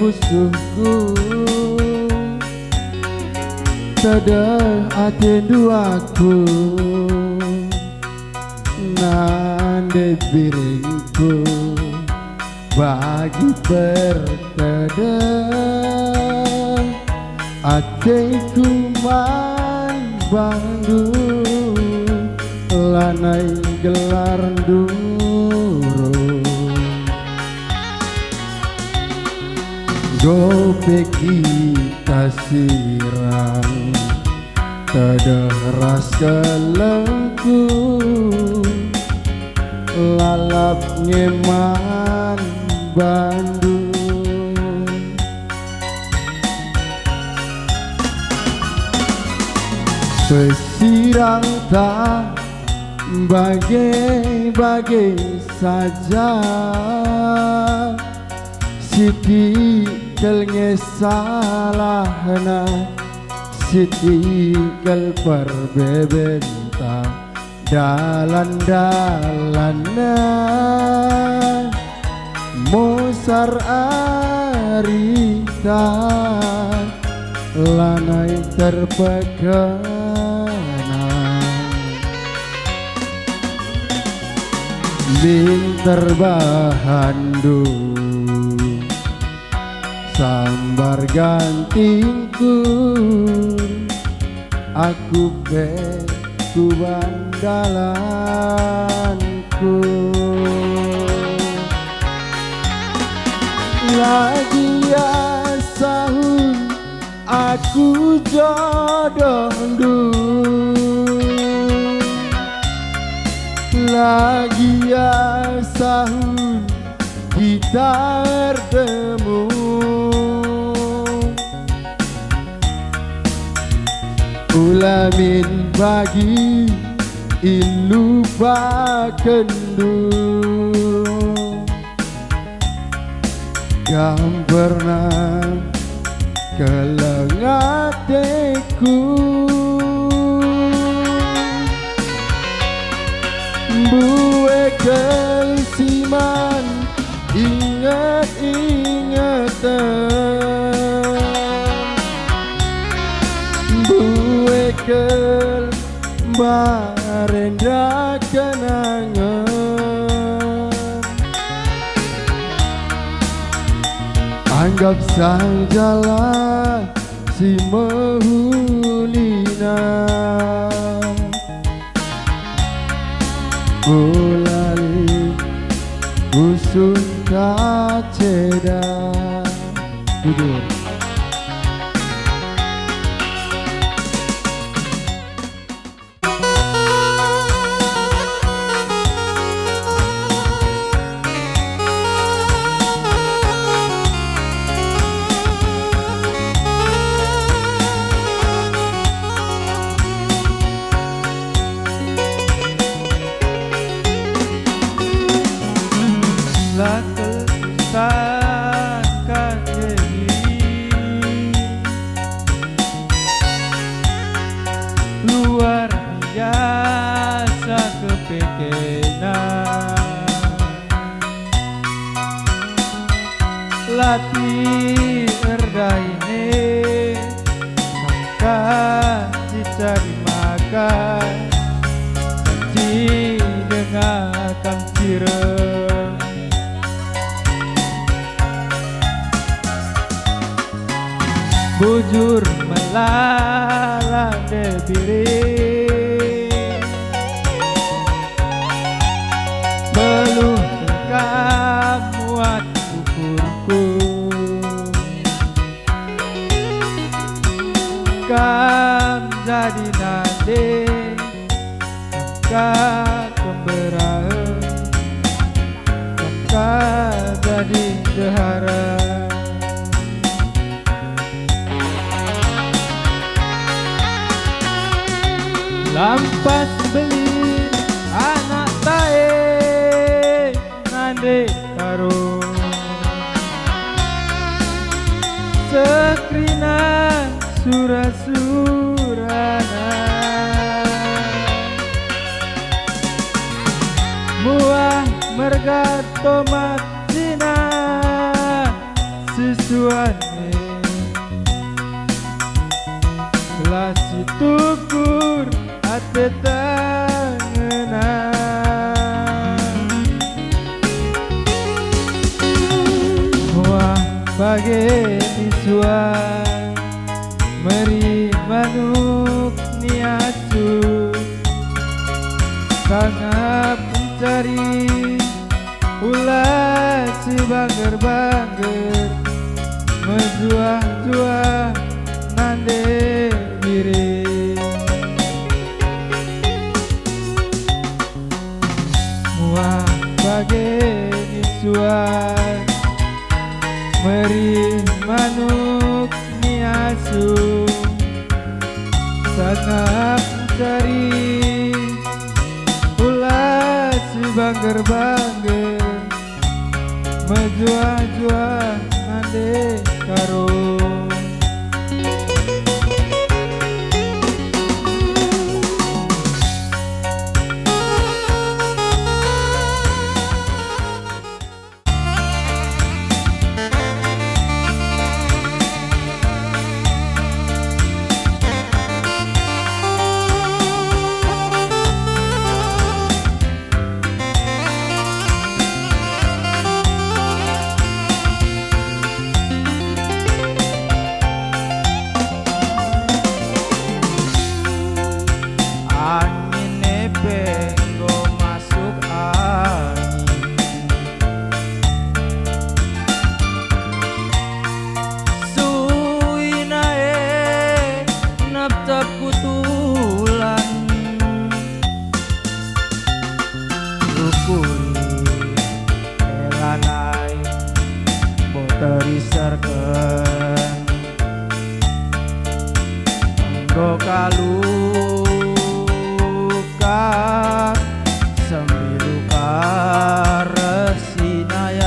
musuhku Tedah atendu aku Nande biringku Bagi bertedah Ateku man bandu Lanai gelar durung Gope kita sirang Tederas kelengku Lalap ngeman Bandung Pesirang tak bagai-bagai saja Siti kel ngesalahna Siti kel perbebenta Dalan-dalanna Mosar arita Lanai terpekana Ling terbahandu Sambar gantingku Aku beku bandalanku Lagi ya sahun Aku jodoh Lagi ya sahun Kita bertemu Ulamin bagi ilu bakendu Gambarna kelengateku Bue kelsiman ingat-ingatan Bue kel barenda kenangan Anggap sajalah si Mahulina Ulali usun kaceda Duduk Takkan diri luar biasa kepekenan latih erdaine sangka dicari makan janji dengan kang cireng bujur melala debiri beluh tekam muat ukurku kam jadi nade kam kemberahan kam jadi dehara lampas beli anak tae nande karo sekrina surah-surana buah merga tomat cina susu tujuannya lah si tukur ate tangenan wah bagai disuan meri manuk niasu sangat mencari ulah si bangger-bangger menjuah-juah nande diri muah bagai nisuan meri manuk niasu sangat mencari ulah si bangger-bangger menjuah-juah nande karo terisarkan enggo kaluka sambiluka resinayatsa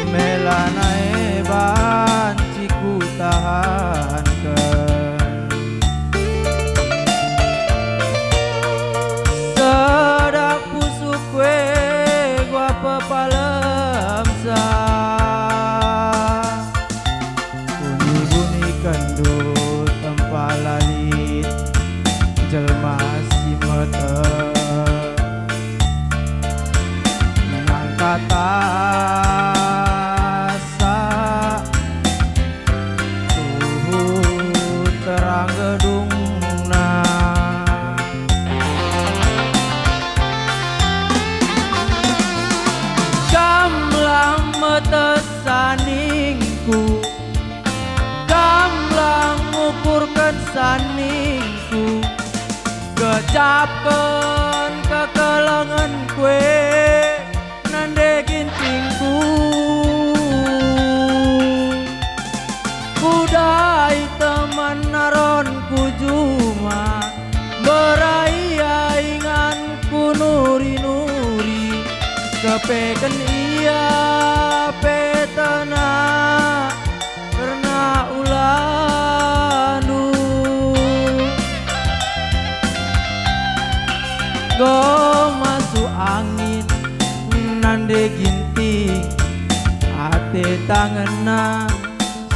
melanae banciku tahankan palamsa bunyi-bunyi kendut tempalalit jelma si mata nangkata sa suhu terang gedungna saningku gamlang ngukurkan saningku kecapkan kekelengan kue nande gintingku kudai teman naronku juma beraya inganku nuri-nuri kepeken iya petana karena ulanu go masuk angin nande ginting ate tangena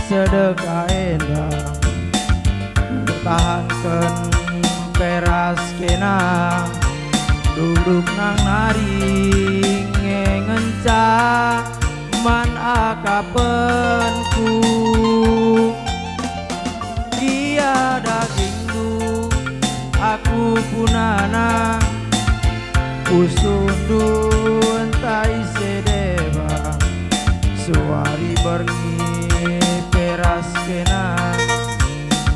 sedekah endang bertahankan peras kena duduk nang naring ngenca man akapenku dia dagingku aku punana usundun tai sedeba suari berni peras kena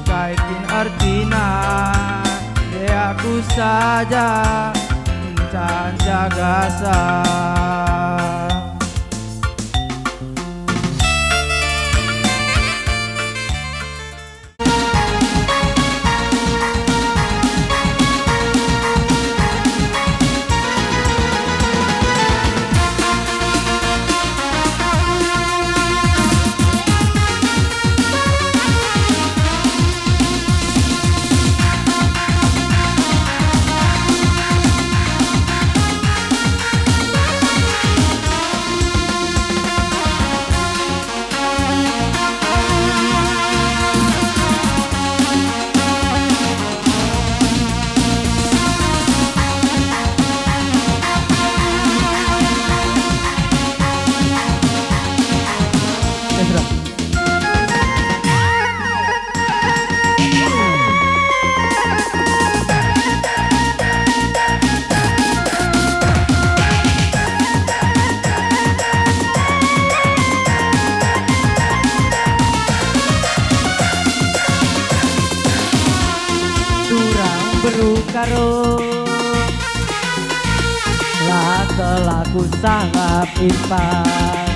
kaikin artina de aku saja can jagasa karung laku sangat impan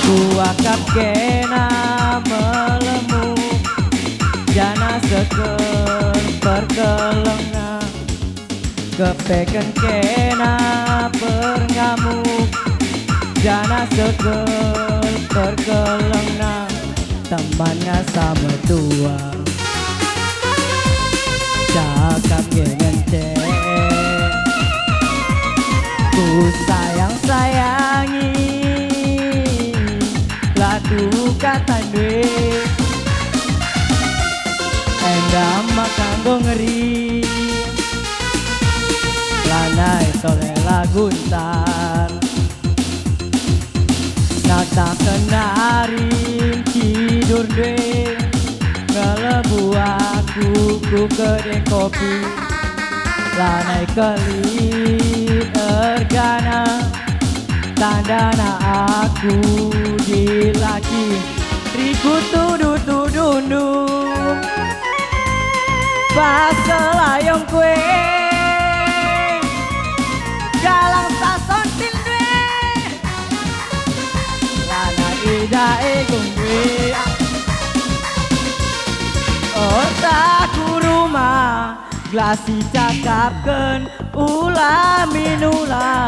ku akap kena melemu jana seker perkelenga kepeken kena perngamuk jana seker perkelenga temannya sama tua cakap ngecek ku sayang-sayangi latu kata duit endah makan go ngeri lanai tole laguntan nak tak kenarin tidur deh ngelebu aku ku kedeng kopi lanai kelip ergana tandana aku di laki riku tudu-tudundung pas selayong kue galang sason tildwe lana ida egung kue otaku rumah glasi cakapken ulah minula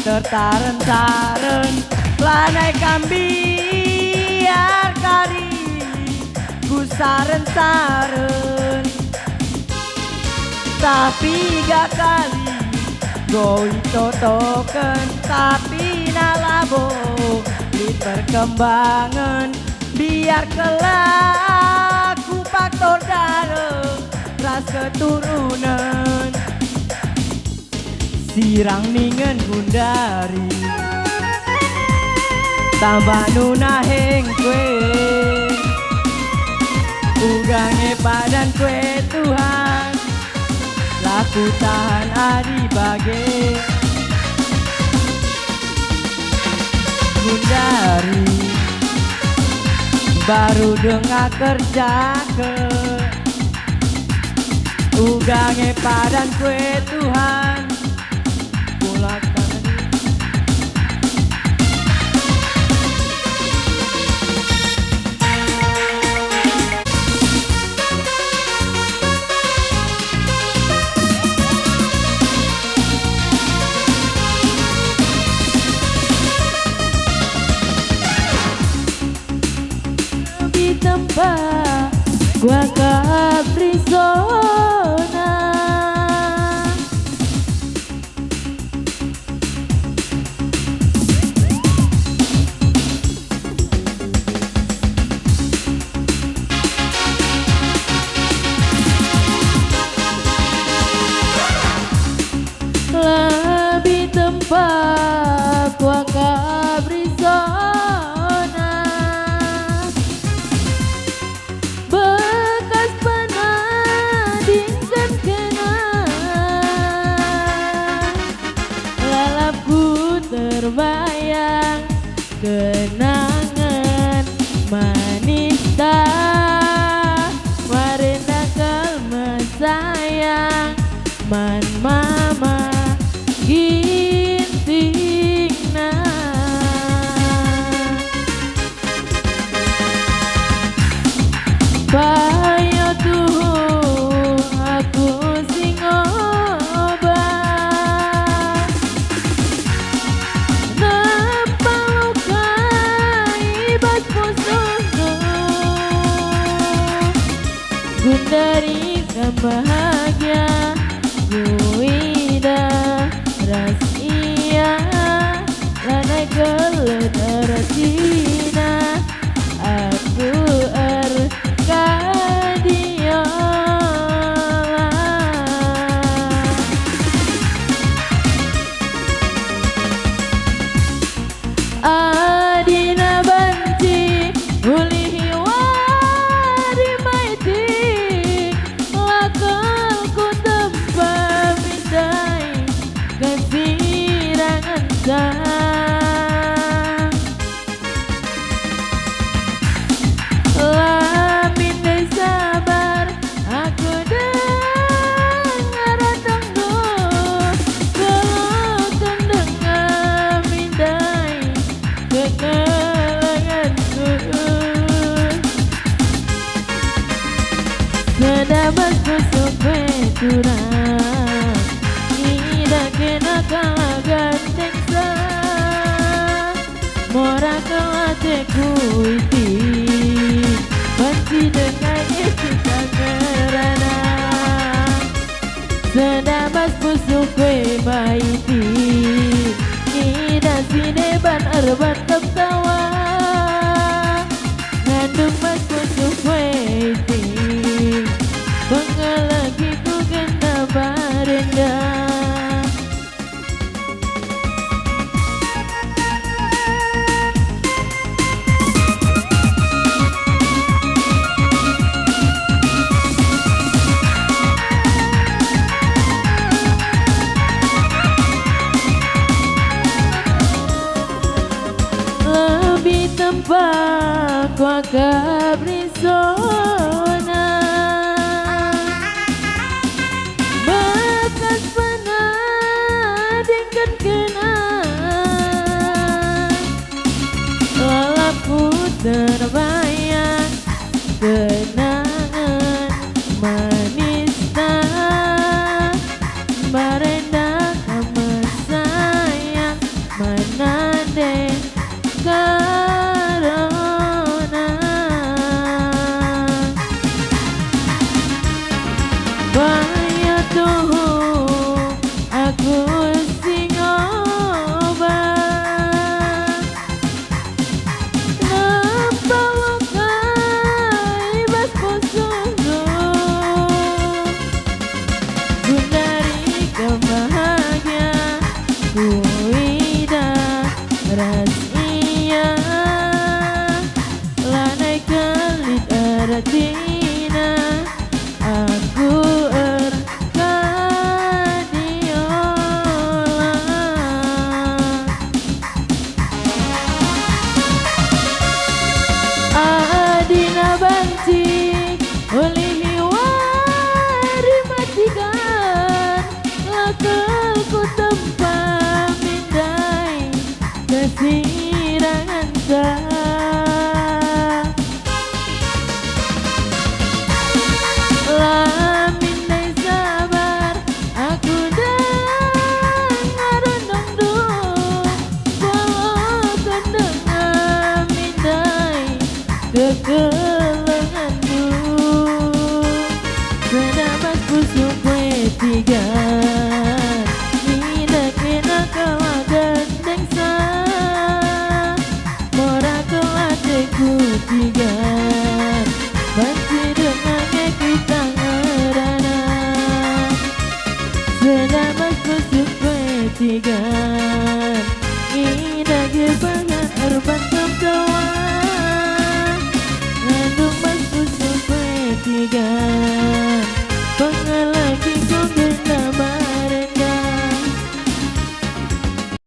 tertaren-taren lanai kambiar kari ku saren-saren tapi gak kali goi totoken tapi nalabo di perkembangan biar kelak ku faktor darah ras keturunan sirang ningen gundari tambah nuna heng kue ugange padan kue Tuhan laku tahan adi bage gundari baru dengar kerja ke ugange padan kue Tuhan pulakan di tempat gua kaprisona lebih tempat gua kaprisona bekas penadingkan kenang lalapku terbayang kenangan manis dah warna kalma sayang man mama gintingna Bayo tuh aku sing obat Napa lukai bas posono Gundari kan bahagia Guida ras iya Lanai gelet rasina Aku kadiola Adina banci ulihi wari maiti lakalku tempat bidai kesirangan sang kurang ida kena kalah gandeng sa mora kalah teku iti banci dengan isi kangerana sedabas busuk kue baiti ida sineban arban tertawa ngandung mas busuk kue iti pengalagi ku kena barenda lebih tempat kwa kabrisona bekas penadingkan kenang lelaku terbayang kenangan manisnya barenda kamu sayang menandeng karena banyak tuh aku singoba nampak lukai bas posusu gundari kebahagia kuida rahasia lanai kelit arati